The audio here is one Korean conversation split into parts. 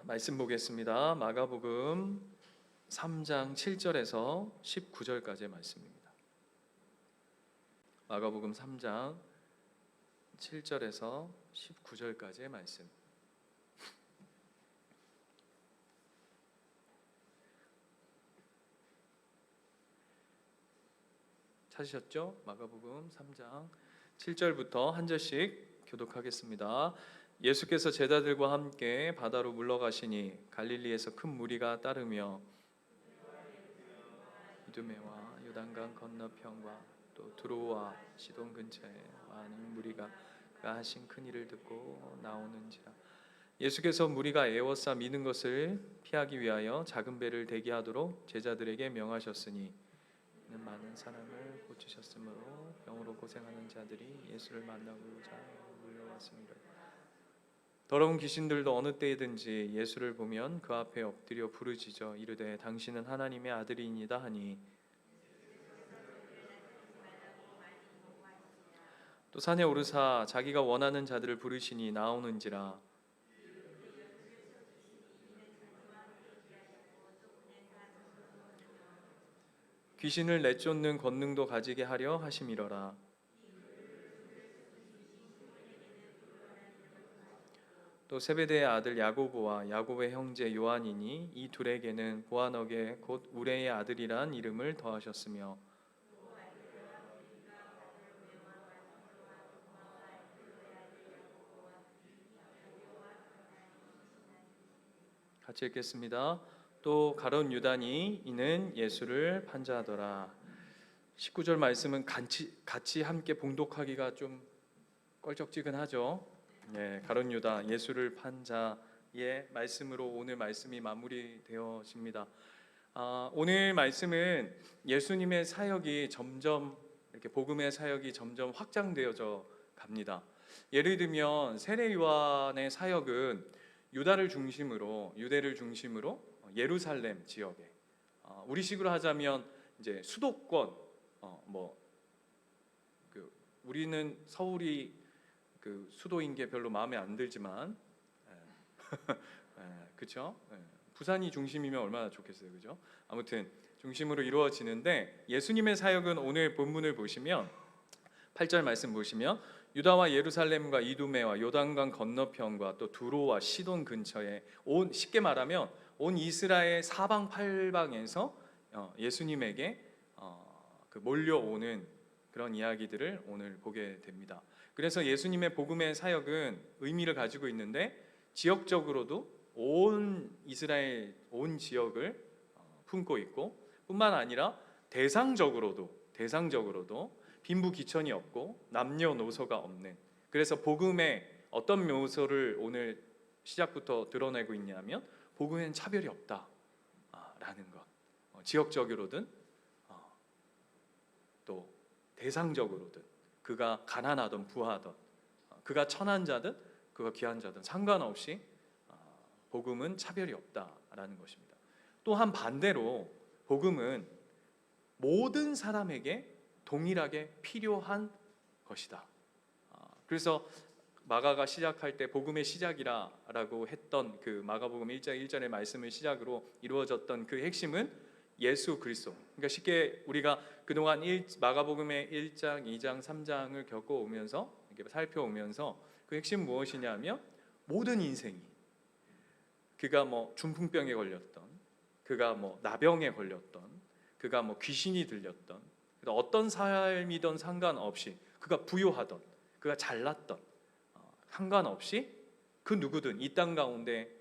말씀 보겠습니다. 마가복음 3장 7절에서 19절까지의 말씀입니다. 마가복음 3장 7절에서 19절까지의 말씀. 찾으셨죠? 마가복음 3장 7절부터 한 절씩 교독하겠습니다. 예수께서 제자들과 함께 바다로 물러가시니 갈릴리에서 큰 무리가 따르며 이두메와 요단강 건너편과 또 두로와 시돈 근처에 많은 무리가 그가 하신 큰 일을 듣고 나오는지라. 예수께서 무리가 애워싸 미는 것을 피하기 위하여 작은 배를 대기하도록 제자들에게 명하셨으니 이는 많은 사람을 고치셨으므로 병으로 고생하는 자들이 예수를 만나고자 몰려왔습니다. 더러운 귀신들도 어느 때이든지 예수를 보면 그 앞에 엎드려 부르짖어 이르되 당신은 하나님의 아들이니이다 하니, 또 산에 오르사 자기가 원하는 자들을 부르시니 나오는지라. 귀신을 내쫓는 권능도 가지게 하려 하심이러라. 또 세베대의 아들 야고보와 야고보의 형제 요한이니 이 둘에게는 보아너게 곧 우레의 아들이란 이름을 더하셨으며, 같이 읽겠습니다. 또 가룟 유다니 이는 예수를 판자하더라. 19절 말씀은 같이 함께 봉독하기가 좀 껄쩍지근하죠. 가룟 유다 예수를 판 자의 말씀으로 오늘 말씀이 마무리되어집니다. 오늘 말씀은 예수님의 사역이 점점 이렇게 복음의 사역이 점점 확장되어져 갑니다. 예를 들면 세례 요한의 사역은 유대를 중심으로 예루살렘 지역에, 우리식으로 하자면 이제 수도권, 우리는 서울이 그 수도인 게 별로 마음에 안 들지만, 그렇죠? 부산이 중심이면 얼마나 좋겠어요, 그죠? 아무튼 중심으로 이루어지는데, 예수님의 사역은 오늘 본문을 보시면 8절 말씀 보시면 유다와 예루살렘과 이두메와 요단강 건너편과 또 두로와 시돈 근처에 쉽게 말하면 온 이스라엘 사방팔방에서 예수님에게 몰려오는 그런 이야기들을 오늘 보게 됩니다. 그래서 예수님의 복음의 사역은 의미를 가지고 있는데, 지역적으로도 온 이스라엘 온 지역을 품고 있고, 뿐만 아니라 대상적으로도 빈부귀천이 없고 남녀노소가 없는, 그래서 복음의 어떤 묘소를 오늘 시작부터 드러내고 있냐면 복음에는 차별이 없다라는 것. 지역적으로든 또 대상적으로든, 그가 가난하든 부하든, 그가 천한 자든 그가 귀한 자든 상관없이 복음은 차별이 없다라는 것입니다. 또한 반대로 복음은 모든 사람에게 동일하게 필요한 것이다. 그래서 마가가 시작할 때 복음의 시작이라고 했던 그 마가복음 1장 1절의 말씀을 시작으로 이루어졌던 그 핵심은 예수 그리스도. 그러니까 쉽게 우리가 그동안 마가복음의 1장, 2장, 3장을 겪어오면서 이렇게 살펴오면서 그 핵심 무엇이냐면, 모든 인생이, 그가 중풍병에 걸렸던, 그가 나병에 걸렸던, 그가 귀신이 들렸던, 어떤 삶이든 상관없이, 그가 부유하던, 그가 잘났던, 상관없이 그 누구든 이 땅 가운데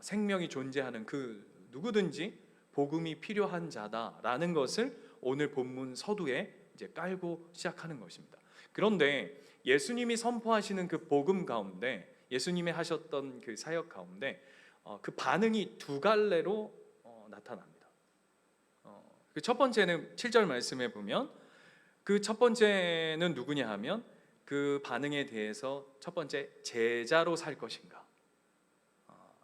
생명이 존재하는 그 누구든지 복음이 필요한 자다라는 것을 오늘 본문 서두에 이제 깔고 시작하는 것입니다. 그런데 예수님이 선포하시는 그 복음 가운데, 예수님이 하셨던 그 사역 가운데 그 반응이 두 갈래로 나타납니다. 그 첫 번째는 7절 말씀에 보면, 그 첫 번째는 누구냐 하면, 그 반응에 대해서 첫 번째, 제자로 살 것인가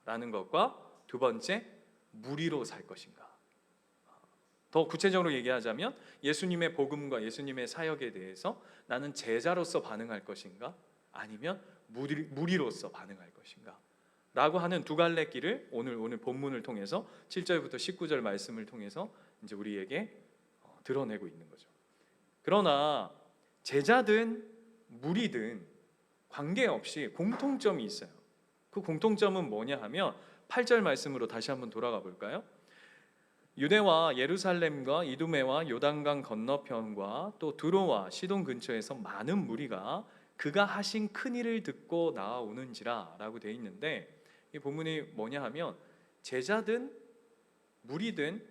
라는 것과 두 번째, 무리로 살 것인가. 더 구체적으로 얘기하자면 예수님의 복음과 예수님의 사역에 대해서 나는 제자로서 반응할 것인가, 아니면 무리로서 반응할 것인가 라고 하는 두 갈래 길을 오늘 본문을 통해서 7절부터 19절 말씀을 통해서 이제 우리에게 드러내고 있는 거죠. 그러나 제자든 무리든 관계없이 공통점이 있어요. 그 공통점은 뭐냐 하면 8절 말씀으로 다시 한번 돌아가 볼까요? 유대와 예루살렘과 이두메와 요단강 건너편과 또 두로와 시돈 근처에서 많은 무리가 그가 하신 큰 일을 듣고 나아오는지라 라고 되어 있는데, 이 본문이 뭐냐 하면 제자든 무리든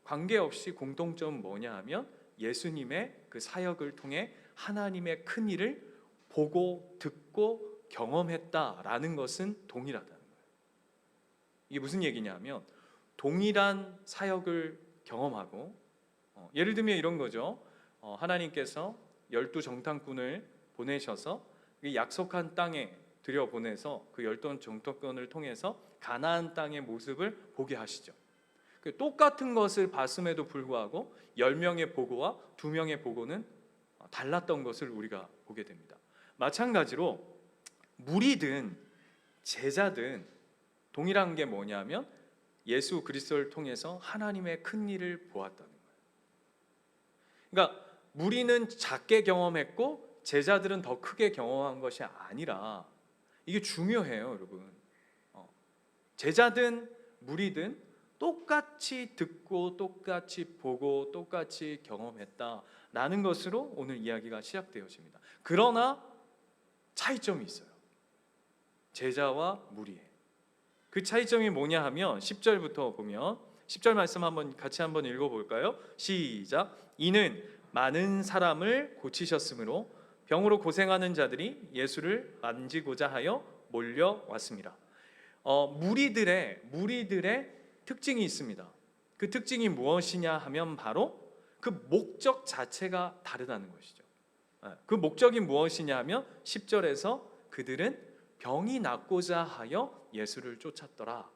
관계없이 공통점은 뭐냐 하면 예수님의 그 사역을 통해 하나님의 큰 일을 보고 듣고 경험했다라는 것은 동일하다는 거예요. 이게 무슨 얘기냐면 동일한 사역을 경험하고, 예를 들면 이런 거죠. 하나님께서 12 정탐꾼을 보내셔서 약속한 땅에 들여보내서 그 12 정탐꾼을 통해서 가나안 땅의 모습을 보게 하시죠. 똑같은 것을 봤음에도 불구하고 10명의 보고와 2명의 보고는 달랐던 것을 우리가 보게 됩니다. 마찬가지로 무리든 제자든 동일한 게 뭐냐면 예수 그리스도를 통해서 하나님의 큰 일을 보았다는 거예요. 그러니까 무리는 작게 경험했고 제자들은 더 크게 경험한 것이 아니라, 이게 중요해요, 여러분. 제자든 무리든 똑같이 듣고 똑같이 보고 똑같이 경험했다라는 것으로 오늘 이야기가 시작되어집니다. 그러나 차이점이 있어요. 제자와 무리에. 그 차이점이 뭐냐 하면 10절부터 보면, 10절 말씀 같이 한번 읽어볼까요? 시작. 이는 많은 사람을 고치셨으므로 병으로 고생하는 자들이 예수를 만지고자 하여 몰려왔습니다. 무리들의 특징이 있습니다. 그 특징이 무엇이냐 하면 바로 그 목적 자체가 다르다는 것이죠. 그 목적이 무엇이냐 하면 10절에서 그들은 병이 낫고자 하여 예수를 쫓았더라.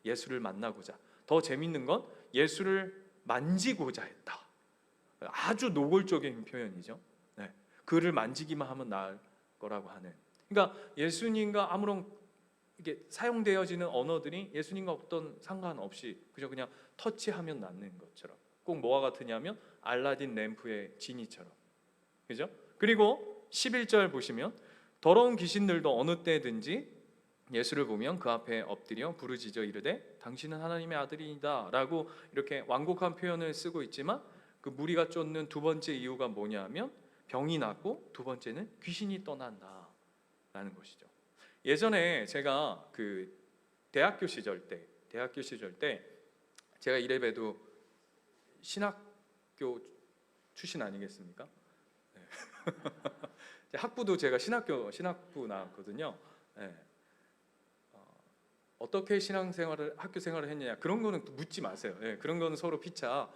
예수를 만나고자. 더 재밌는 건 예수를 만지고자 했다. 아주 노골적인 표현이죠. 그를 만지기만 하면 나을 거라고 하는. 그러니까 예수님과 아무런 이게 사용되어지는 언어들이 예수님과 어떤 상관없이 그냥 터치하면 낫는 것처럼, 꼭 뭐와 같으냐면 알라딘 램프의 지니처럼, 그죠? 그리고 11절 보시면 더러운 귀신들도 어느 때든지 예수를 보면 그 앞에 엎드려 부르짖어 이르되 당신은 하나님의 아들이다 라고 이렇게 완곡한 표현을 쓰고 있지만, 그 무리가 쫓는 두 번째 이유가 뭐냐 하면 병이 낫고 두 번째는 귀신이 떠난다 라는 것이죠. 예전에 제가 그 대학교 시절 때 제가 이래봬도 신학교 출신 아니겠습니까? 네. 학부도 제가 신학부 나왔거든요. 네. 어떻게 학교 생활을 했느냐, 그런 거는 묻지 마세요. 네. 그런 거는 서로 피차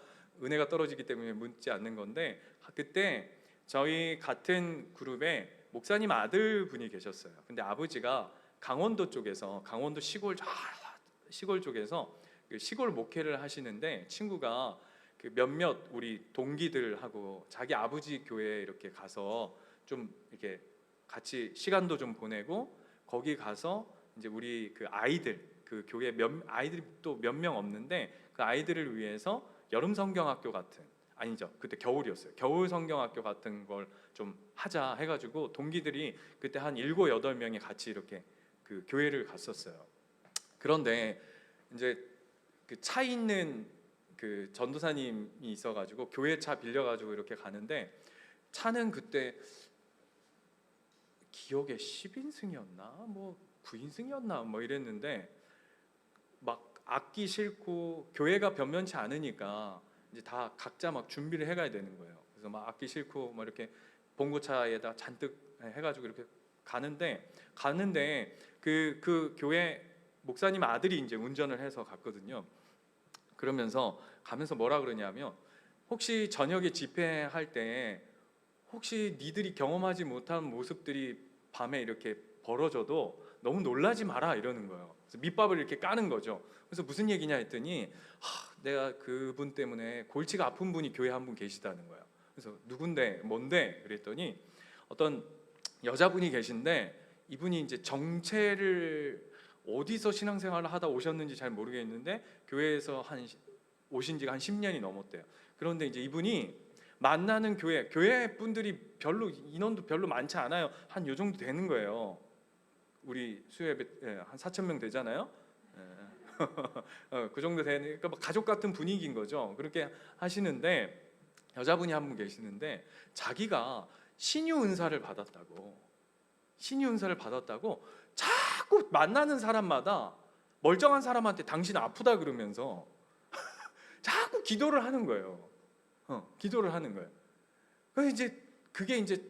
은혜가 떨어지기 때문에 묻지 않는 건데, 그때 저희 같은 그룹에 목사님 아들분이 계셨어요. 근데 아버지가 강원도 시골 쪽에서 시골 목회를 하시는데, 친구가 그 몇몇 우리 동기들하고 자기 아버지 교회에 이렇게 가서 좀 이렇게 같이 시간도 좀 보내고, 거기 가서 이제 우리 그 아이들, 그 교회 아이들이 또 몇 명 없는데 그 아이들을 위해서 여름 성경학교 같은, 아니죠, 그때 겨울이었어요. 겨울 성경학교 같은 걸 좀 하자 해가지고 동기들이 그때 한 7, 8명이 같이 이렇게 그 교회를 갔었어요. 그런데 이제 그 차 있는 그 전도사님이 있어가지고 교회 차 빌려가지고 이렇게 가는데, 차는 그때 기억에 10인승이었나 뭐 9인승이었나 뭐 이랬는데, 막 악기 싣고 교회가 변변치 않으니까 이제 다 각자 막 준비를 해가야 되는 거예요. 그래서 막 악기 싣고 막 이렇게 봉고차에다 잔뜩 해가지고 이렇게 가는데 그 교회 목사님 아들이 이제 운전을 해서 갔거든요. 그러면서 가면서 뭐라 그러냐면, 혹시 저녁에 집회할 때 혹시 니들이 경험하지 못한 모습들이 밤에 이렇게 벌어져도 너무 놀라지 마라 이러는 거예요. 그래서 밑밥을 이렇게 까는 거죠. 그래서 무슨 얘기냐 했더니, 내가 그분 때문에 골치가 아픈 분이 교회 한 분 계시다는 거예요. 그래서 누군데 뭔데 그랬더니 어떤 여자분이 계신데, 이분이 이제 정체를 어디서 신앙생활을 하다 오셨는지 잘 모르겠는데 교회에서 오신 지가 한 10년이 넘었대요. 그런데 이제 이분이 만나는 교회 분들이 별로 인원도 별로 많지 않아요. 한 요 정도 되는 거예요. 우리 수요예배 한 4,000명 되잖아요. 그 정도 되니까 가족 같은 분위기인 거죠. 그렇게 하시는데 여자분이 한 분 계시는데 자기가 신유 은사를 받았다고 자꾸 만나는 사람마다 멀쩡한 사람한테 당신 아프다 그러면서 자꾸 기도를 하는 거예요. 기도를 하는 거예요. 그래서 이제 그게 이제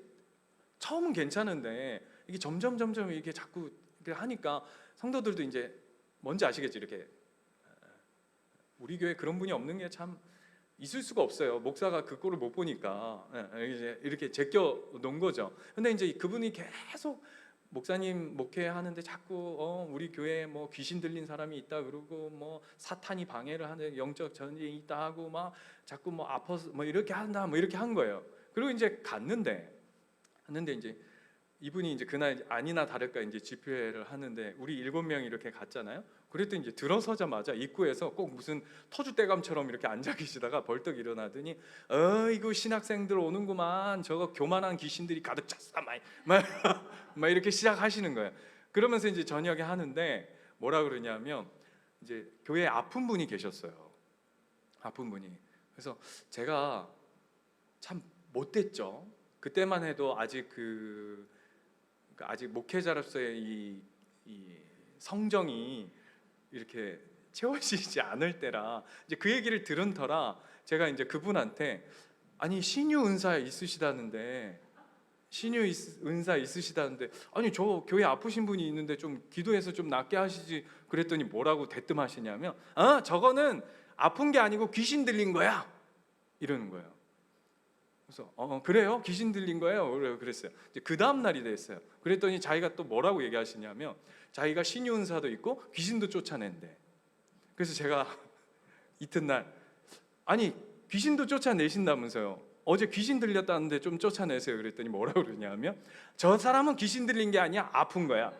처음은 괜찮은데 이게 점점 이렇게 자꾸 이렇게 하니까 성도들도 이제 뭔지 아시겠죠? 이렇게 우리 교회 그런 분이 없는 게 참 있을 수가 없어요. 목사가 그 꼴을 못 보니까 이제 이렇게 제껴 놓은 거죠. 근데 이제 그분이 계속 목사님 목회하는데 자꾸 우리 교회에 뭐 귀신 들린 사람이 있다 그러고 뭐 사탄이 방해를 하는 영적 전쟁이 있다 하고 막 자꾸 뭐 아파서 뭐 이렇게 한다 뭐 이렇게 한 거예요. 그리고 이제 갔는데 이제 이분이 이제 그날 아니나 다를까 이제 집회를 하는데 우리 7명이 이렇게 갔잖아요. 그랬더니 이제 들어서자마자 입구에서 꼭 무슨 터줏대감처럼 이렇게 앉아 계시다가 벌떡 일어나더니 이거 신학생들 오는구만. 저거 교만한 귀신들이 가득 찼어. 막 이렇게 시작하시는 거예요. 그러면서 이제 저녁에 하는데 뭐라 그러냐면 이제 교회에 아픈 분이 계셨어요. 아픈 분이. 그래서 제가 참 못됐죠. 그때만 해도 아직 아직 목회자로서의 이 성정이 이렇게 채워지지 않을 때라 이제 그 얘기를 들은 터라 제가 이제 그분한테 아니 신유 은사 있으시다는데 아니 저 교회 아프신 분이 있는데 좀 기도해서 좀 낫게 하시지 그랬더니 뭐라고 대뜸하시냐면 저거는 아픈 게 아니고 귀신 들린 거야 이러는 거예요. 그래서 그래요? 귀신 들린 거예요? 그랬어요. 이제 그 다음 날이 됐어요. 그랬더니 자기가 또 뭐라고 얘기하시냐면 자기가 신유 은사도 있고 귀신도 쫓아낸대. 그래서 제가 이튿날 아니 귀신도 쫓아내신다면서요? 어제 귀신 들렸다는데 좀 쫓아내세요. 그랬더니 뭐라고 그러냐면 저 사람은 귀신 들린 게 아니야 아픈 거야.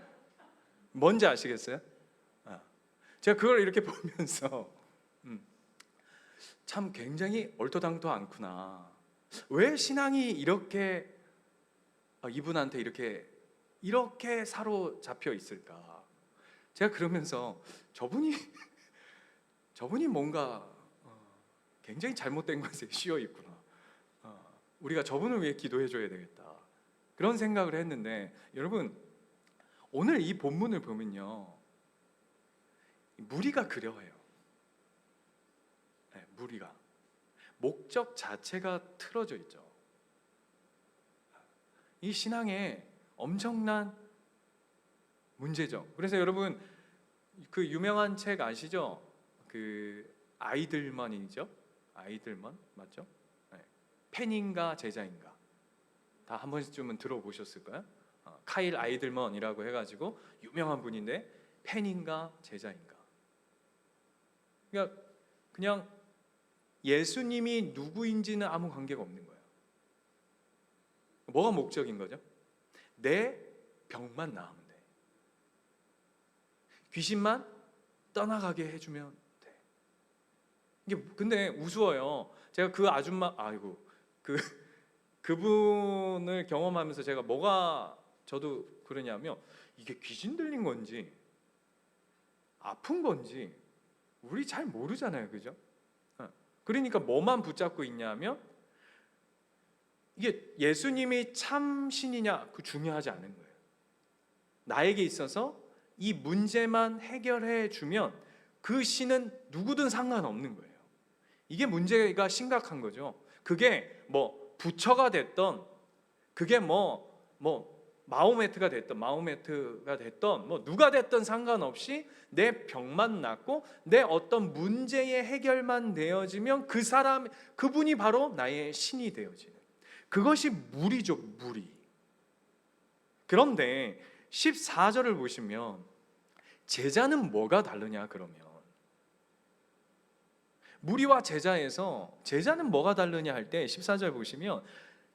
뭔지 아시겠어요? 제가 그걸 이렇게 보면서 참 굉장히 얼토당토 않구나. 왜 신앙이 이렇게 이분한테 이렇게 사로잡혀 있을까? 제가 그러면서 저분이 뭔가 굉장히 잘못된 것에 씌여 있구나. 우리가 저분을 위해 기도해 줘야 되겠다. 그런 생각을 했는데 여러분 오늘 이 본문을 보면요 무리가 그려요. 네, 무리가 목적 자체가 틀어져 있죠. 이 신앙에 엄청난 문제죠. 그래서 여러분 그 유명한 책 아시죠? 그 아이들먼이죠. 아이들먼 맞죠? 네. 팬인가 제자인가 다 한 번쯤은 들어보셨을까요? 카일 아이들먼이라고 해가지고 유명한 분인데 팬인가 제자인가. 그러니까 그냥 예수님이 누구인지는 아무 관계가 없는 거예요. 뭐가 목적인 거죠? 내 병만 나으면 돼. 귀신만 떠나가게 해주면 돼. 이게 근데 우스워요. 제가 그 아줌마 그분을 경험하면서 제가 저도 그러냐면 이게 귀신 들린 건지 아픈 건지 우리 잘 모르잖아요, 그죠? 그러니까 뭐만 붙잡고 있냐면 이게 예수님이 참 신이냐 그 중요하지 않은 거예요. 나에게 있어서 이 문제만 해결해 주면 그 신은 누구든 상관없는 거예요. 이게 문제가 심각한 거죠. 그게 뭐 부처가 됐던 그게 뭐 마호메트가 됐던 뭐 누가 됐든 상관없이 내 병만 낫고 내 어떤 문제의 해결만 되어지면 그분이 바로 나의 신이 되어지는 그것이 무리죠, 무리. 그런데 14절을 보시면 제자는 뭐가 다르냐 그러면 무리와 제자에서 제자는 뭐가 다르냐 할 때 14절 보시면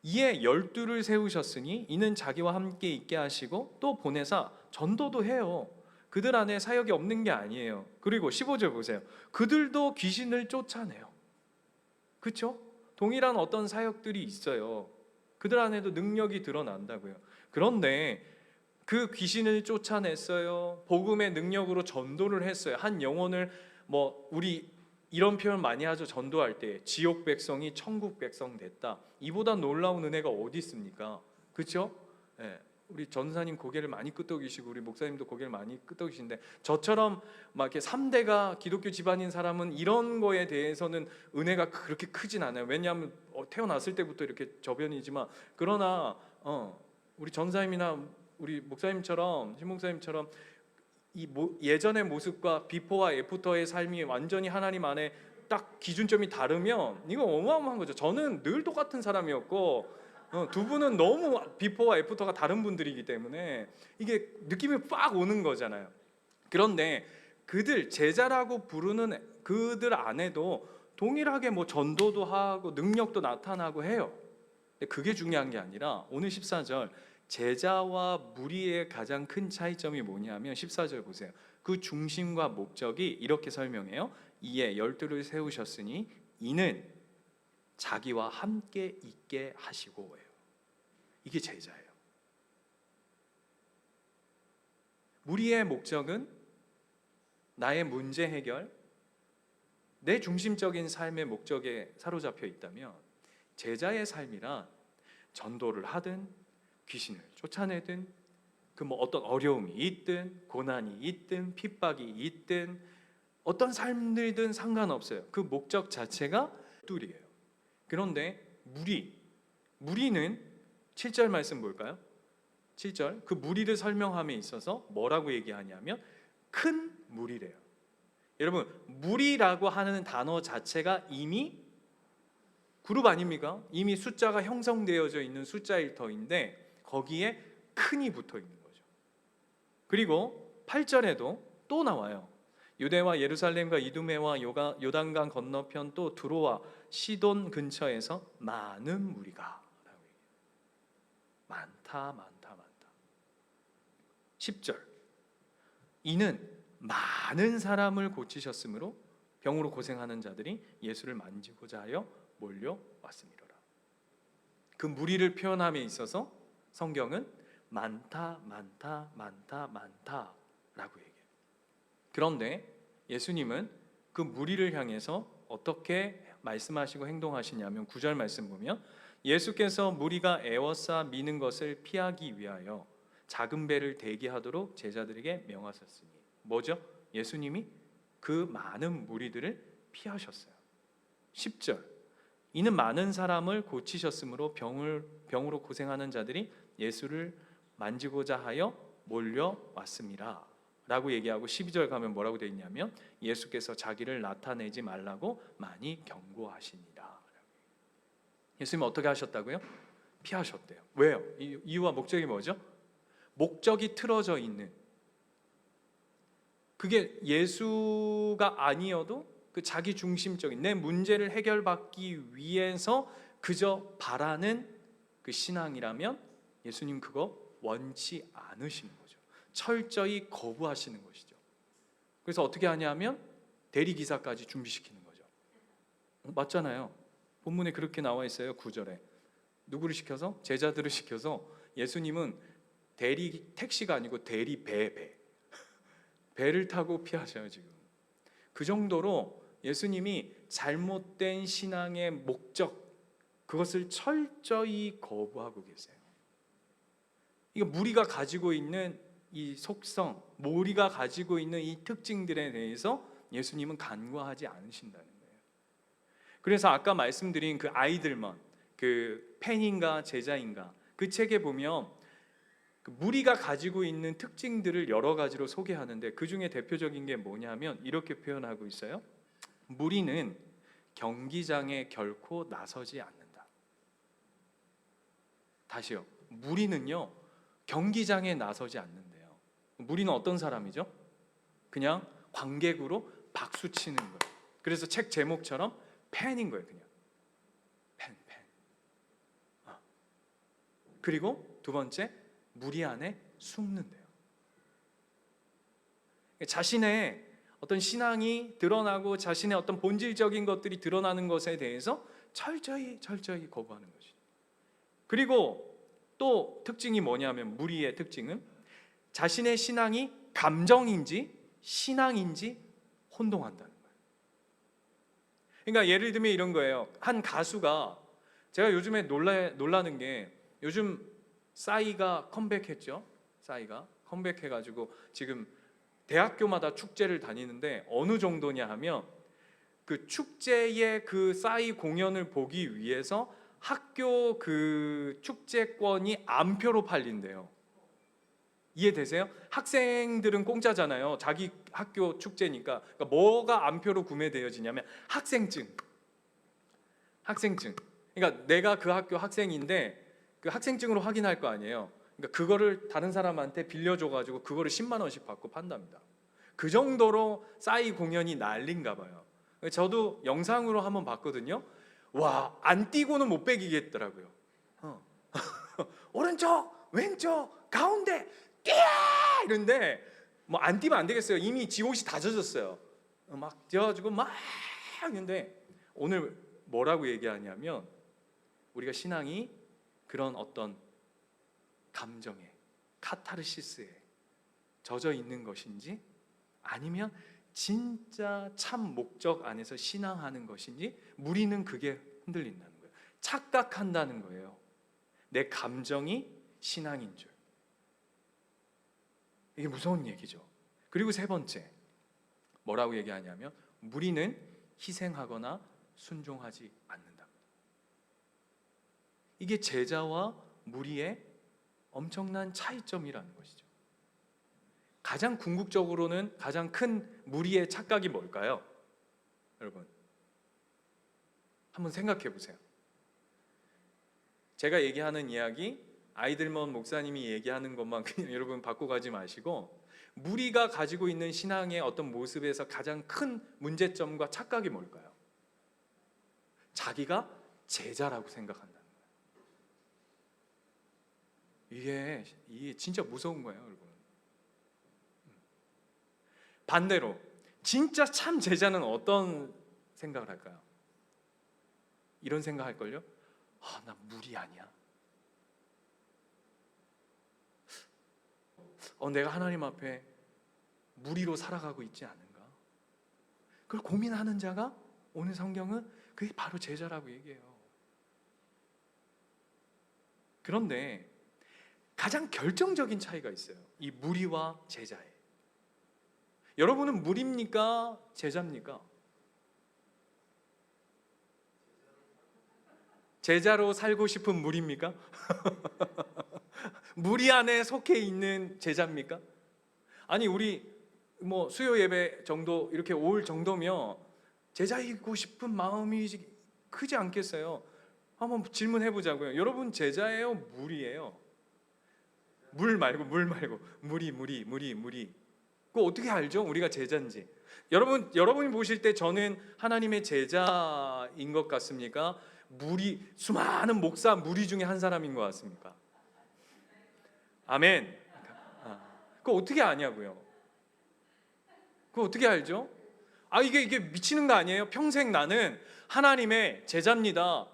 이에 12를 세우셨으니 이는 자기와 함께 있게 하시고 또 보내사 전도도 해요. 그들 안에 사역이 없는 게 아니에요. 그리고 15절 보세요. 그들도 귀신을 쫓아내요. 그렇죠? 동일한 어떤 사역들이 있어요. 그들 안에도 능력이 드러난다고요. 그런데 그 귀신을 쫓아냈어요. 복음의 능력으로 전도를 했어요. 한 영혼을 우리 이런 표현 많이 하죠. 전도할 때 지옥 백성이 천국 백성 됐다. 이보다 놀라운 은혜가 어디 있습니까? 그렇죠? 예. 우리 전사님 고개를 많이 끄덕이시고 우리 목사님도 고개를 많이 끄덕이시는데 저처럼 막 이렇게 3대가 기독교 집안인 사람은 이런 거에 대해서는 은혜가 그렇게 크진 않아요. 왜냐하면 태어났을 때부터 이렇게 저변이지만 그러나 우리 전사님이나 우리 목사님처럼 신목사님처럼 예전의 모습과 비포와 애프터의 삶이 완전히 하나님 안에 딱 기준점이 다르면 이거 어마어마한 거죠. 저는 늘 똑같은 사람이었고 두 분은 너무 비포와 애프터가 다른 분들이기 때문에 이게 느낌이 빡 오는 거잖아요. 그런데 그들 제자라고 부르는 그들 안에도 동일하게 전도도 하고 능력도 나타나고 해요. 근데 그게 중요한 게 아니라 오늘 14절 제자와 무리의 가장 큰 차이점이 뭐냐면 14절 보세요. 그 중심과 목적이 이렇게 설명해요. 이에 12를 세우셨으니 이는 자기와 함께 있게 하시고 해요. 이게 제자예요. 무리의 목적은 나의 문제 해결, 내 중심적인 삶의 목적에 사로잡혀 있다면 제자의 삶이란 전도를 하든 귀신을 쫓아내든 어떤 어려움이 있든 고난이 있든 핍박이 있든 어떤 삶들이든 상관없어요. 그 목적 자체가 뚜리예요. 그런데 무리는 7절 말씀 볼까요? 7절 그 무리를 설명함에 있어서 뭐라고 얘기하냐면 큰 무리래요. 여러분 무리라고 하는 단어 자체가 이미 그룹 아닙니까? 이미 숫자가 형성되어져 있는 숫자일 터인데 거기에 큰이 붙어 있는 거죠. 그리고 8절에도 또 나와요. 유대와 예루살렘과 이두메와 요단강 건너편 또 두로와 시돈 근처에서 많은 무리가 많다. 10절 이는 많은 사람을 고치셨으므로 병으로 고생하는 자들이 예수를 만지고자 하여 몰려왔음이로라. 그 무리를 표현함에 있어서 성경은 많다라고 얘기해요. 그런데 예수님은 그 무리를 향해서 어떻게 말씀하시고 행동하시냐면 9절 말씀 보면 예수께서 무리가 에워싸 미는 것을 피하기 위하여 작은 배를 대기하도록 제자들에게 명하셨으니 뭐죠? 예수님이 그 많은 무리들을 피하셨어요. 10절 이는 많은 사람을 고치셨으므로 병으로 고생하는 자들이 예수를 만지고자 하여 몰려왔습니다 라고 얘기하고 12절 가면 뭐라고 되어 있냐면 예수께서 자기를 나타내지 말라고 많이 경고하시니라. 예수님은 어떻게 하셨다고요? 피하셨대요. 왜요? 이유와 목적이 뭐죠? 목적이 틀어져 있는, 그게 예수가 아니어도 그 자기 중심적인 내 문제를 해결받기 위해서 그저 바라는 그 신앙이라면 예수님 그거 원치 않으시는 거죠. 철저히 거부하시는 것이죠. 그래서 어떻게 하냐면 대리기사까지 준비시키는 거죠. 맞잖아요. 본문에 그렇게 나와 있어요. 9절에 누구를 시켜서? 제자들을 시켜서 예수님은 대리 택시가 아니고 대리 배를 타고 피하셔요. 지금 그 정도로 예수님이 잘못된 신앙의 목적 그것을 철저히 거부하고 계세요. 이거 무리가 가지고 있는 이 속성, 무리가 가지고 있는 이 특징들에 대해서 예수님은 간과하지 않으신다는 거예요. 그래서 아까 말씀드린 그 아이들만, 그 팬인가 제자인가 그 책에 보면 그 무리가 가지고 있는 특징들을 여러 가지로 소개하는데 그 중에 대표적인 게 뭐냐면 이렇게 표현하고 있어요. 무리는 경기장에 결코 나서지 않는다. 다시요. 무리는요 경기장에 나서지 않는데요. 무리는 어떤 사람이죠? 그냥 관객으로 박수 치는 거예요. 그래서 책 제목처럼 팬인 거예요. 그냥 팬. 그리고 두 번째 무리 안에 숨는데요. 자신의 어떤 신앙이 드러나고 자신의 어떤 본질적인 것들이 드러나는 것에 대해서 철저히 거부하는 것이죠. 그리고 또 특징이 뭐냐면, 무리의 특징은 자신의 신앙이 감정인지 신앙인지 혼동한다는 거예요. 그러니까 예를 들면 이런 거예요. 한 가수가, 제가 요즘에 놀라는 게, 요즘 싸이가 컴백했죠. 싸이가 컴백해가지고 지금 대학교마다 축제를 다니는데, 어느 정도냐 하면 그 축제의 그 싸이 공연을 보기 위해서 학교 그 축제권이 암표로 팔린대요. 이해되세요? 학생들은 공짜잖아요. 자기 학교 축제니까. 그러니까 뭐가 암표로 구매되어지냐면 학생증. 그러니까 내가 그 학교 학생인데 그 학생증으로 확인할 거 아니에요. 그러니까 그거를 다른 사람한테 빌려줘가지고 그거를 10만 원씩 받고 판답니다. 그 정도로 싸이 공연이 난린가 봐요. 저도 영상으로 한번 봤거든요. 와, 안 뛰고는 못 빼기겠더라고요. 오른쪽, 왼쪽, 가운데 뛰어! 이런데 뭐 안 뛰면 안 되겠어요. 이미 지 옷이 다 젖었어요. 막 뛰어가지고 막 했는데, 오늘 뭐라고 얘기하냐면, 우리가 신앙이 그런 어떤 감정에, 카타르시스에 젖어 있는 것인지, 아니면 진짜 참 목적 안에서 신앙하는 것인지, 무리는 그게 흔들린다는 거예요. 착각한다는 거예요. 내 감정이 신앙인 줄. 이게 무서운 얘기죠. 그리고 세 번째, 뭐라고 얘기하냐면, 무리는 희생하거나 순종하지 않는다. 이게 제자와 무리의 엄청난 차이점이라는 것이죠. 가장 궁극적으로는 가장 큰 무리의 착각이 뭘까요? 여러분, 한번 생각해 보세요. 제가 얘기하는 이야기, 아이들먼 목사님이 얘기하는 것만 그냥 여러분 받고 가지 마시고, 무리가 가지고 있는 신앙의 어떤 모습에서 가장 큰 문제점과 착각이 뭘까요? 자기가 제자라고 생각한다는 거예요. 이게 진짜 무서운 거예요, 여러분. 반대로 진짜 참 제자는 어떤 생각을 할까요? 이런 생각할걸요? 나 무리 아니야. 내가 하나님 앞에 무리로 살아가고 있지 않은가? 그걸 고민하는 자가, 오늘 성경은 그게 바로 제자라고 얘기해요. 그런데 가장 결정적인 차이가 있어요. 이 무리와 제자에. 여러분은 무리입니까? 제자입니까? 제자로 살고 싶은 무리입니까? 무리 안에 속해 있는 제자입니까? 아니, 우리 뭐 수요 예배 정도 이렇게 올 정도면 제자이고 싶은 마음이 크지 않겠어요? 한번 질문해 보자고요. 여러분 제자예요? 무리예요? 물 말고 무리. 그거 어떻게 알죠? 우리가 제자인지. 여러분이 보실 때 저는 하나님의 제자인 것 같습니까? 수많은 목사 무리 중에 한 사람인 것 같습니까? 아멘. 그거 어떻게 아냐고요? 그거 어떻게 알죠? 이게 미치는 거 아니에요? 평생 나는 하나님의 제자입니다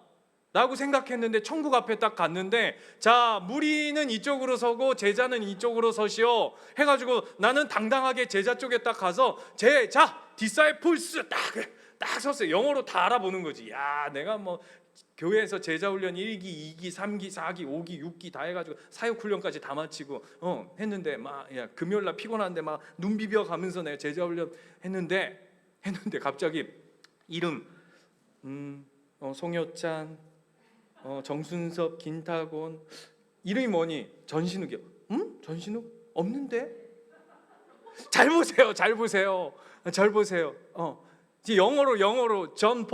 라고 생각했는데, 천국 앞에 딱 갔는데, 자, 무리는 이쪽으로 서고 제자는 이쪽으로 서시오 해가지고 나는 당당하게 제자 쪽에 딱 가서 제자 디사이플스 딱 섰어요. 영어로 다 알아보는 거지. 야, 내가 뭐 교회에서 제자훈련 1기, 2기, 3기, 4기, 5기, 6기 다 해가지고 사역훈련까지 다 마치고 했는데, 금요일날 피곤한데 막 눈 비벼 가면서 내가 제자훈련 했는데 갑자기 이름 송효찬, 정순섭, 김타곤, 이름이 뭐니? 전신욱이요. 전신욱? 없는데? 잘 보세요. 영어로 존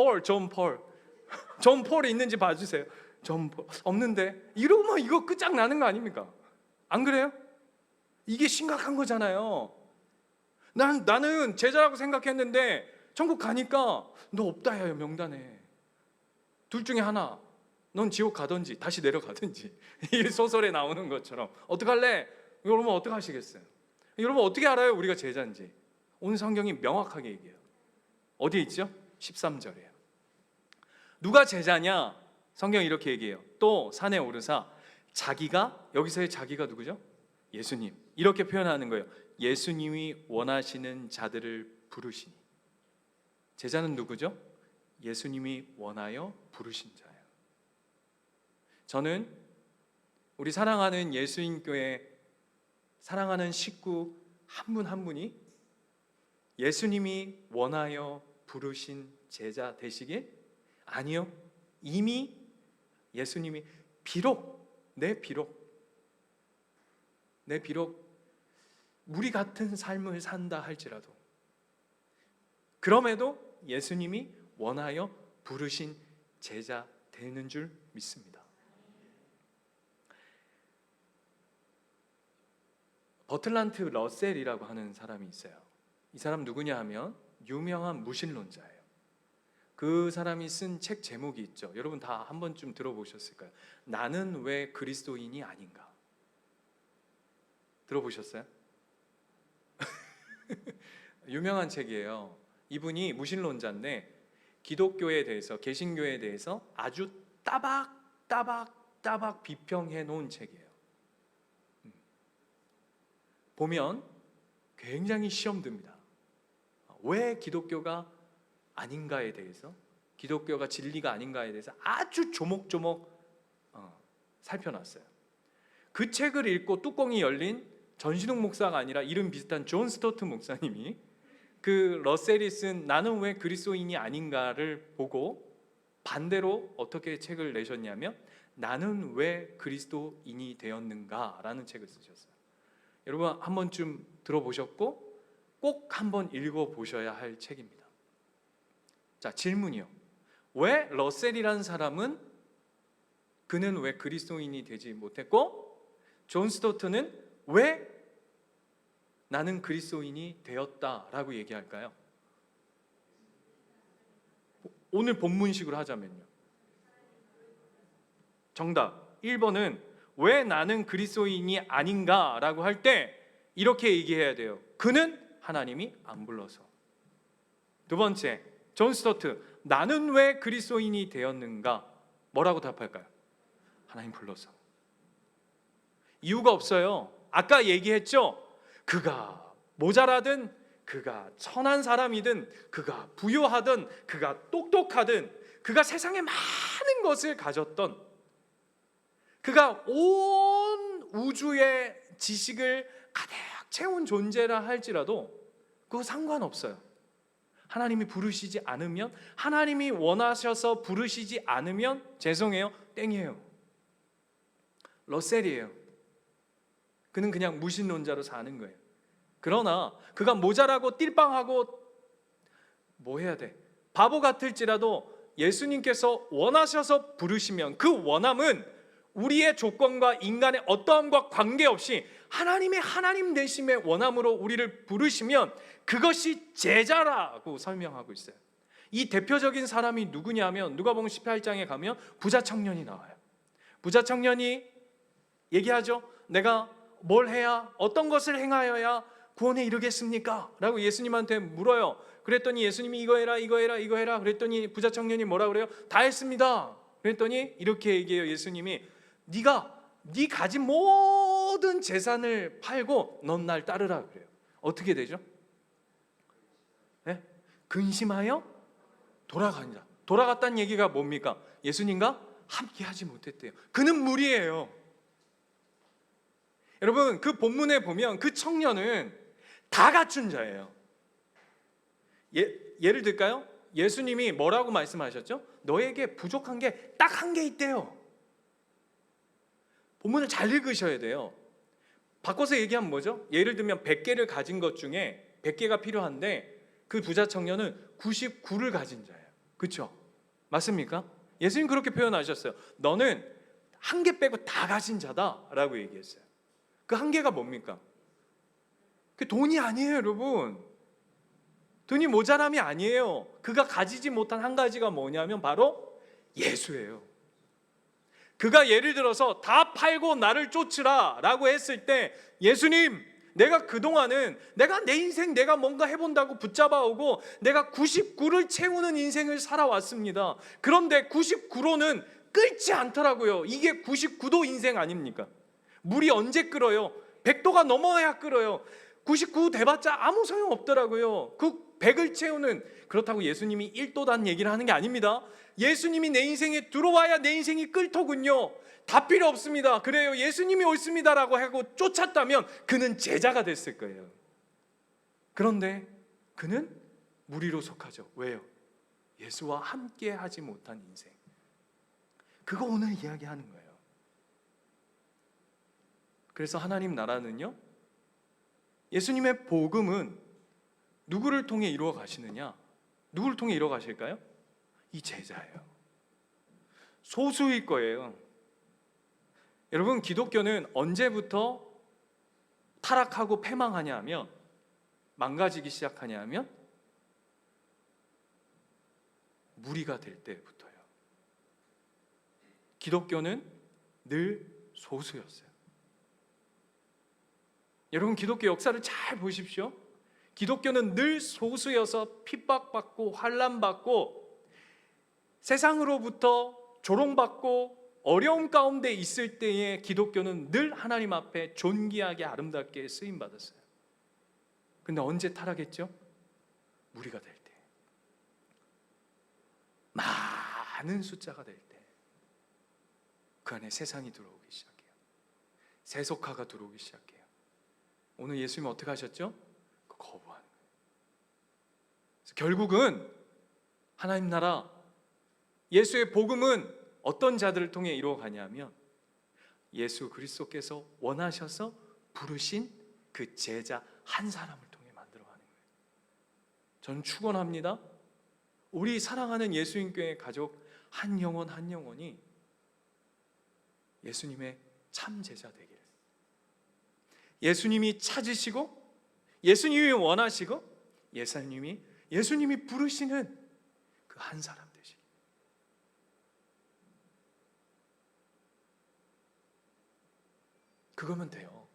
폴이 있는지 봐주세요. 존 폴 없는데? 이러면 이거 끝장나는 거 아닙니까? 안 그래요? 이게 심각한 거잖아요. 나는 제자라고 생각했는데 천국 가니까 너 없다 야, 명단에. 둘 중에 하나, 넌 지옥 가든지 다시 내려가든지. 이 소설에 나오는 것처럼. 어떡할래? 여러분 어떡하시겠어요? 여러분 어떻게 알아요 우리가 제자인지? 오늘 성경이 명확하게 얘기해요. 어디에 있죠? 13절이에요. 누가 제자냐? 성경이 이렇게 얘기해요. 또 산에 오르사 자기가, 여기서의 자기가 누구죠? 예수님. 이렇게 표현하는 거예요. 예수님이 원하시는 자들을 부르시니. 제자는 누구죠? 예수님이 원하여 부르신 자예요. 저는 우리 사랑하는 예수님교회 사랑하는 식구 한 분 한 분이 예수님이 원하여 부르신 제자 되시길? 아니요. 이미 예수님이 비록 우리 같은 삶을 산다 할지라도 그럼에도 예수님이 원하여 부르신 제자 되는 줄 믿습니다. 버틀란트 러셀이라고 하는 사람이 있어요. 이 사람 누구냐 하면 유명한 무신론자예요. 그 사람이 쓴 책 제목이 있죠. 여러분 다 한 번쯤 들어보셨을까요? 나는 왜 그리스도인이 아닌가? 들어보셨어요? 유명한 책이에요. 이분이 무신론자인데 기독교에 대해서, 개신교에 대해서 아주 따박 비평해 놓은 책이에요. 보면 굉장히 시험 듭니다. 왜 기독교가 아닌가에 대해서, 기독교가 진리가 아닌가에 대해서 아주 조목조목 살펴놨어요. 그 책을 읽고 뚜껑이 열린 전신욱 목사가 아니라 이름 비슷한 존 스토트 목사님이 그 러셀이 쓴 나는 왜 그리스도인이 아닌가를 보고 반대로 어떻게 책을 내셨냐면 나는 왜 그리스도인이 되었는가 라는 책을 쓰셨어요. 여러분 한 번쯤 들어보셨고 꼭 한번 읽어보셔야 할 책입니다. 자, 질문이요. 왜 러셀이라는 사람은 그는 왜 그리스도인이 되지 못했고 존 스토트는 왜 나는 그리스도인이 되었다라고 얘기할까요? 오늘 본문식으로 하자면요. 정답 1번은 왜 나는 그리스도인이 아닌가라고 할 때 이렇게 얘기해야 돼요. 그는 하나님이 안 불러서. 두 번째, 존 스토트 나는 왜 그리스도인이 되었는가? 뭐라고 답할까요? 하나님 불러서. 이유가 없어요. 아까 얘기했죠? 그가 모자라든 그가 천한 사람이든 그가 부유하든 그가 똑똑하든 그가 세상에 많은 것을 가졌던 그가 온 우주의 지식을 가득 채운 존재라 할지라도 그거 상관없어요. 하나님이 부르시지 않으면, 하나님이 원하셔서 부르시지 않으면 죄송해요, 땡이에요. 러셀이에요. 그는 그냥 무신론자로 사는 거예요. 그러나 그가 모자라고 띨빵하고 뭐 해야 돼? 바보 같을지라도 예수님께서 원하셔서 부르시면 그 원함은 우리의 조건과 인간의 어떠함과 관계없이 하나님의 하나님 되심의 원함으로 우리를 부르시면 그것이 제자라고 설명하고 있어요. 이 대표적인 사람이 누구냐면 누가복음 18장에 가면 부자 청년이 나와요. 부자 청년이 얘기하죠. 내가 뭘 해야, 어떤 것을 행하여야 구원에 이르겠습니까? 라고 예수님한테 물어요. 그랬더니 예수님이 이거 해라 이거 해라 이거 해라 그랬더니 부자 청년이 뭐라 그래요? 다 했습니다. 그랬더니 이렇게 얘기해요. 예수님이 네 가진 모든 재산을 팔고 넌 날 따르라 그래요. 어떻게 되죠? 네? 근심하여 돌아간다. 돌아갔다는 얘기가 뭡니까? 예수님과 함께 하지 못했대요. 그는 무리예요. 여러분 그 본문에 보면 그 청년은 다 갖춘 자예요. 예를 들까요? 예수님이 뭐라고 말씀하셨죠? 너에게 부족한 게 딱 한 개 있대요. 본문을 잘 읽으셔야 돼요. 바꿔서 얘기하면 뭐죠? 예를 들면 100개를 가진 것 중에 100개가 필요한데 그 부자 청년은 99를 가진 자예요. 그렇죠? 맞습니까? 예수님 그렇게 표현하셨어요. 너는 한 개 빼고 다 가진 자다라고 얘기했어요. 그 한 개가 뭡니까? 그 돈이 아니에요, 여러분. 돈이 모자람이 아니에요. 그가 가지지 못한 한 가지가 뭐냐면 바로 예수예요. 그가 예를 들어서 다 팔고 나를 쫓으라 라고 했을 때 예수님 내가 그동안은 내가 내 인생 내가 뭔가 해본다고 붙잡아오고 내가 99를 채우는 인생을 살아왔습니다. 그런데 99로는 끓지 않더라고요. 이게 99도 인생 아닙니까? 물이 언제 끓어요? 100도가 넘어야 끓어요. 99 돼봤자 아무 소용 없더라고요. 그 100을 채우는, 그렇다고 예수님이 1도단 얘기를 하는 게 아닙니다. 예수님이 내 인생에 들어와야 내 인생이 끓더군요. 다 필요 없습니다. 그래요, 예수님이 옳습니다라고 하고 쫓았다면 그는 제자가 됐을 거예요. 그런데 그는 무리로 속하죠. 왜요? 예수와 함께 하지 못한 인생. 그거 오늘 이야기하는 거예요. 그래서 하나님 나라는요, 예수님의 복음은 누구를 통해 이루어 가시느냐? 누구를 통해 이루어 가실까요? 이 제자예요. 소수일 거예요. 여러분, 기독교는 언제부터 타락하고 패망하냐 하면, 망가지기 시작하냐 하면 무리가 될 때부터요. 기독교는 늘 소수였어요. 여러분, 기독교 역사를 잘 보십시오. 기독교는 늘 소수여서 핍박받고 환난받고 세상으로부터 조롱받고 어려움 가운데 있을 때에 기독교는 늘 하나님 앞에 존귀하게 아름답게 쓰임받았어요. 근데 언제 타락했죠? 무리가 될 때, 많은 숫자가 될 때, 그 안에 세상이 들어오기 시작해요. 세속화가 들어오기 시작해요. 오늘 예수님은 어떻게 하셨죠? 거부하는 거예요. 그래서 결국은 하나님 나라, 예수의 복음은 어떤 자들을 통해 이루어가냐면 예수 그리스도께서 원하셔서 부르신 그 제자 한 사람을 통해 만들어가는 거예요. 저는 축원합니다. 우리 사랑하는 예수님교회 가족 한 영혼 한 영혼이 예수님의 참 제자 되기를, 예수님이 찾으시고 예수님이 원하시고 예수님이 부르시는 그 한 사람 되시기, 그거면 돼요.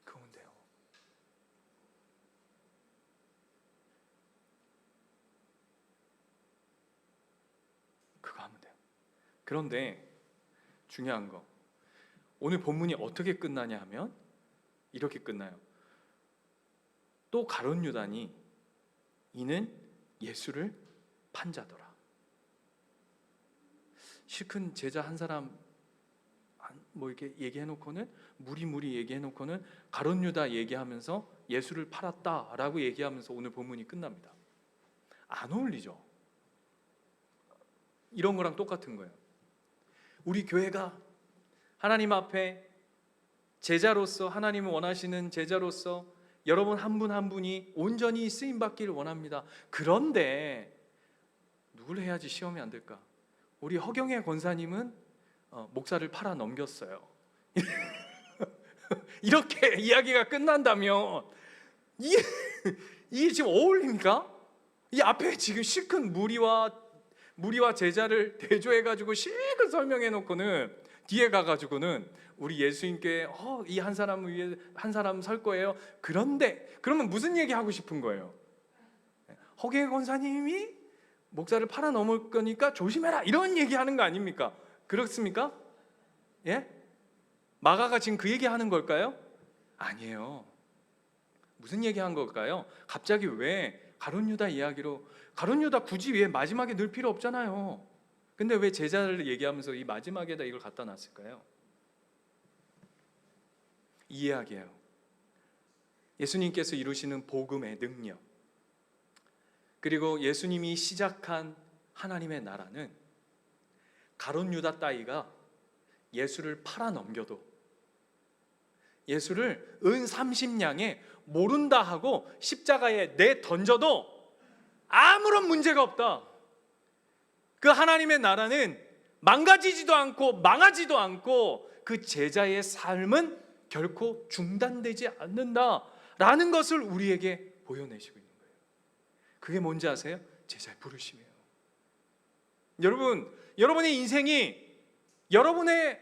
그거면 돼요. 그거 하면 돼요. 그런데 중요한 거, 오늘 본문이 어떻게 끝나냐 하면 이렇게 끝나요. 또 가룟 유다니 이는 예수를 판자더라. 실컷 제자 한 사람 뭐 이렇게 얘기해놓고는 무리 얘기해놓고는 가룟 유다 얘기하면서 예수를 팔았다라고 얘기하면서 오늘 본문이 끝납니다. 안 어울리죠? 이런 거랑 똑같은 거예요. 우리 교회가 하나님 앞에 제자로서, 하나님을 원하시는 제자로서 여러분 한 분 한 분이 온전히 쓰임받기를 원합니다. 그런데 누굴 해야지 시험이 안 될까? 우리 허경혜 권사님은 목사를 팔아 넘겼어요. 이렇게 이야기가 끝난다면 이게 지금 어울립니까? 이 앞에 지금 실컷 무리와 제자를 대조해가지고 실컷 설명해놓고는 뒤에 가가지고는 우리 예수님께 이 한 사람을 위해 한 사람 설 거예요. 그런데 그러면 무슨 얘기 하고 싶은 거예요? 허경혜 권사님이 목사를 팔아 넘을 거니까 조심해라, 이런 얘기하는 거 아닙니까? 그렇습니까? 예? 마가가 지금 그 얘기하는 걸까요? 아니에요. 무슨 얘기한 걸까요? 갑자기 왜 가룟 유다 이야기로, 가룟 유다 굳이 왜 마지막에 넣을 필요 없잖아요. 근데 왜 제자를 얘기하면서 이 마지막에다 이걸 갖다 놨을까요? 이 이야기예요. 예수님께서 이루시는 복음의 능력, 그리고 예수님이 시작한 하나님의 나라는 가룟 유다 따위가 예수를 팔아 넘겨도, 예수를 은 30냥에 모른다 하고 십자가에 내 던져도 아무런 문제가 없다. 그 하나님의 나라는 망가지지도 않고 망하지도 않고 그 제자의 삶은 결코 중단되지 않는다라는 것을 우리에게 보여내시고 있는 거예요. 그게 뭔지 아세요? 제자의 부르심이에요. 여러분, 여러분의 인생이 여러분의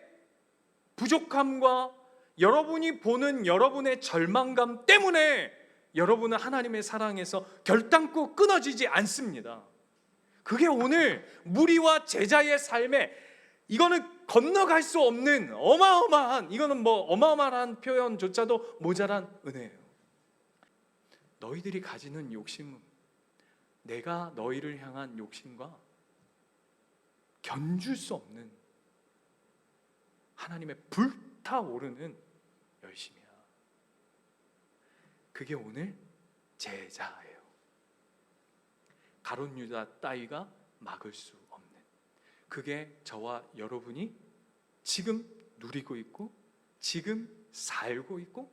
부족함과 여러분이 보는 여러분의 절망감 때문에 여러분은 하나님의 사랑에서 결단코 끊어지지 않습니다. 그게 오늘 무리와 제자의 삶에, 이거는 건너갈 수 없는 어마어마한, 이거는 뭐 어마어마한 표현조차도 모자란 은혜예요. 너희들이 가지는 욕심은 내가 너희를 향한 욕심과 견줄 수 없는 하나님의 불타오르는 열심이야. 그게 오늘 제자예요. 가룟 유다 따위가 막을 수 없는, 그게 저와 여러분이 지금 누리고 있고, 지금 살고 있고,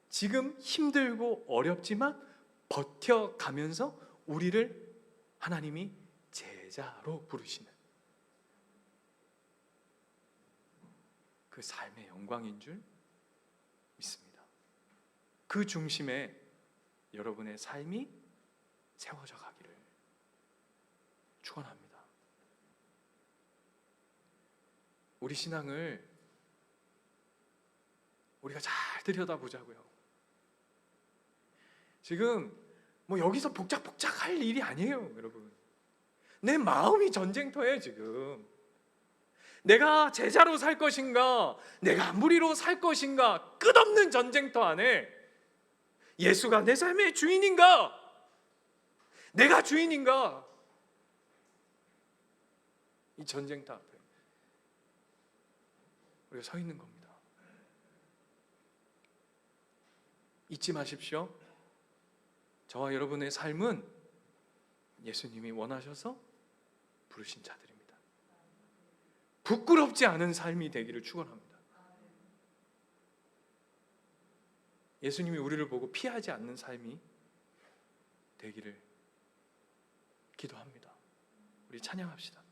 지금 힘들고 어렵지만 버텨가면서 우리를 하나님이 제자로 부르시는 그 삶의 영광인 줄 믿습니다. 그 중심에 여러분의 삶이 세워져 가기를 축원합니다. 우리 신앙을 우리가 잘 들여다보자고요. 지금 뭐 여기서 복작복작할 일이 아니에요, 여러분. 내 마음이 전쟁터예요, 지금. 내가 제자로 살 것인가, 내가 무리로 살 것인가, 끝없는 전쟁터 안에 예수가 내 삶의 주인인가, 내가 주인인가, 이 전쟁터 앞에 우리가 서 있는 겁니다. 잊지 마십시오. 저와 여러분의 삶은 예수님이 원하셔서 부르신 자들입니다. 부끄럽지 않은 삶이 되기를 축원합니다. 예수님이 우리를 보고 피하지 않는 삶이 되기를 기도합니다. 우리 찬양합시다.